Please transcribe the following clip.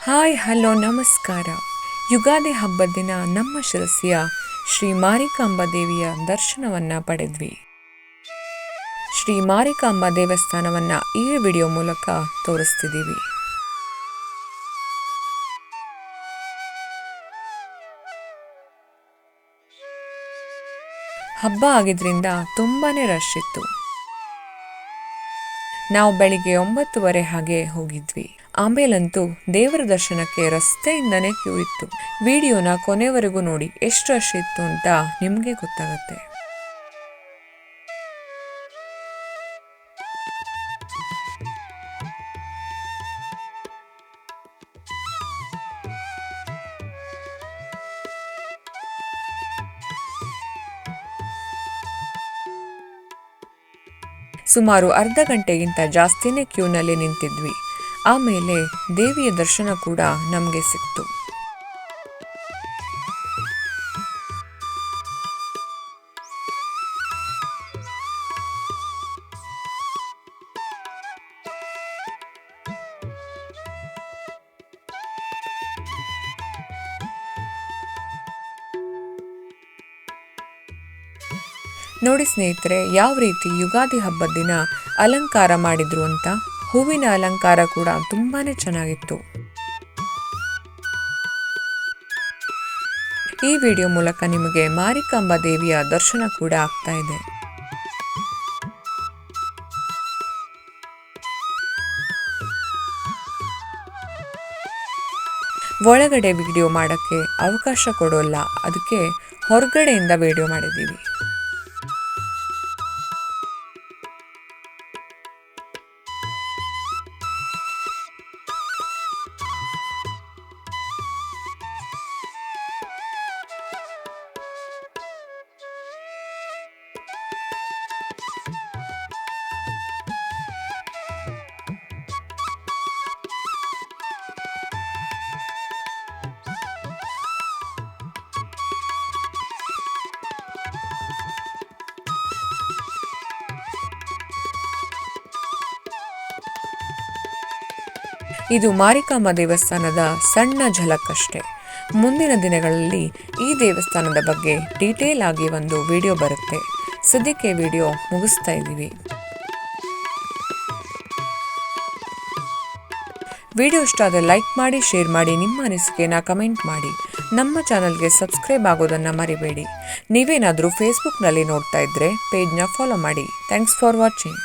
Hi hello ನಮಸ್ಕಾರ. ಯುಗಾದಿ ಹಬ್ಬದ ದಿನ ನಮ್ಮ ಶಿರಸಿಯ ಶ್ರೀ ಮಾರಿಕಾಂಬಾ ದೇವಿಯ ದರ್ಶನವನ್ನು ಪಡೆದ್ವಿ. ಶ್ರೀ ಮಾರಿಕಾಂಬಾ ದೇವಸ್ಥಾನವನ್ನು ಈ ವಿಡಿಯೋ ಮೂಲಕ ತೋರಿಸ್ತಿದ್ದೀವಿ. ಹಬ್ಬ ಆಗಿದ್ರಿಂದ ತುಂಬಾನೇ ರಶ್ ಇತ್ತು. ನಾವು ಬೆಳಿಗ್ಗೆ 9:30 ಹಾಗೆ ಹೋಗಿದ್ವಿ. ಆಮೇಲಂತೂ ದೇವರ ದರ್ಶನಕ್ಕೆ ರಸ್ತೆಯಿಂದನೇ ಕ್ಯೂ ಇತ್ತು. ವಿಡಿಯೋನ ಕೊನೆವರೆಗೂ ನೋಡಿ, ಎಷ್ಟು ರಶ್ ಇತ್ತು ಅಂತ ನಿಮಗೆ ಗೊತ್ತಾಗುತ್ತೆ. ಸುಮಾರು ಅರ್ಧ ಗಂಟೆಗಿಂತ ಜಾಸ್ತಿನೇ ಕ್ಯೂನಲ್ಲಿ ನಿಂತಿದ್ವಿ. ಆಮೇಲೆ ದೇವಿಯ ದರ್ಶನ ಕೂಡ ನಮಗೆ ಸಿಕ್ತು. ನೋಡಿ ಸ್ನೇಹಿತರೆ, ಯಾವ ರೀತಿ ಯುಗಾದಿ ಹಬ್ಬದ ದಿನ ಅಲಂಕಾರ ಮಾಡಿದ್ರು ಅಂತ. ಹೂವಿನ ಅಲಂಕಾರ ಕೂಡ ತುಂಬಾನೇ ಚೆನ್ನಾಗಿತ್ತು. ಈ ವಿಡಿಯೋ ಮೂಲಕ ನಿಮಗೆ ಮಾರಿಕಾಂಬಾ ದೇವಿಯ ದರ್ಶನ ಕೂಡ ಆಗ್ತಾ ಇದೆ. ಒಳಗಡೆ ವಿಡಿಯೋ ಮಾಡಕ್ಕೆ ಅವಕಾಶ ಕೊಡೋಲ್ಲ, ಅದಕ್ಕೆ ಹೊರಗಡೆಯಿಂದ ವಿಡಿಯೋ ಮಾಡಿದ್ದೀವಿ. ಇದು ಮಾರಿಕಾಂಬಾ ದೇವಸ್ಥಾನದ ಸಣ್ಣ ಝಲಕ್ ಅಷ್ಟೇ. ಮುಂದಿನ ದಿನಗಳಲ್ಲಿ ಈ ದೇವಸ್ಥಾನದ ಬಗ್ಗೆ ಡೀಟೇಲ್ ಆಗಿ ಒಂದು ವಿಡಿಯೋ ಬರುತ್ತೆ. ಸದ್ಯಕ್ಕೆ ವಿಡಿಯೋ ಮುಗಿಸ್ತಾ ಇದ್ದೀವಿ. ವಿಡಿಯೋ ಇಷ್ಟ ಆದರೆ ಲೈಕ್ ಮಾಡಿ, ಶೇರ್ ಮಾಡಿ, ನಿಮ್ಮ ಅನಿಸಿಕೆನ ಕಮೆಂಟ್ ಮಾಡಿ. ನಮ್ಮ ಚಾನಲ್ಗೆ ಸಬ್ಸ್ಕ್ರೈಬ್ ಆಗೋದನ್ನು ಮರಿಬೇಡಿ. ನೀವೇನಾದರೂ ಫೇಸ್ಬುಕ್ನಲ್ಲಿ ನೋಡ್ತಾ ಇದ್ದರೆ ಪೇಜ್ನ ಫಾಲೋ ಮಾಡಿ. Thanks for watching.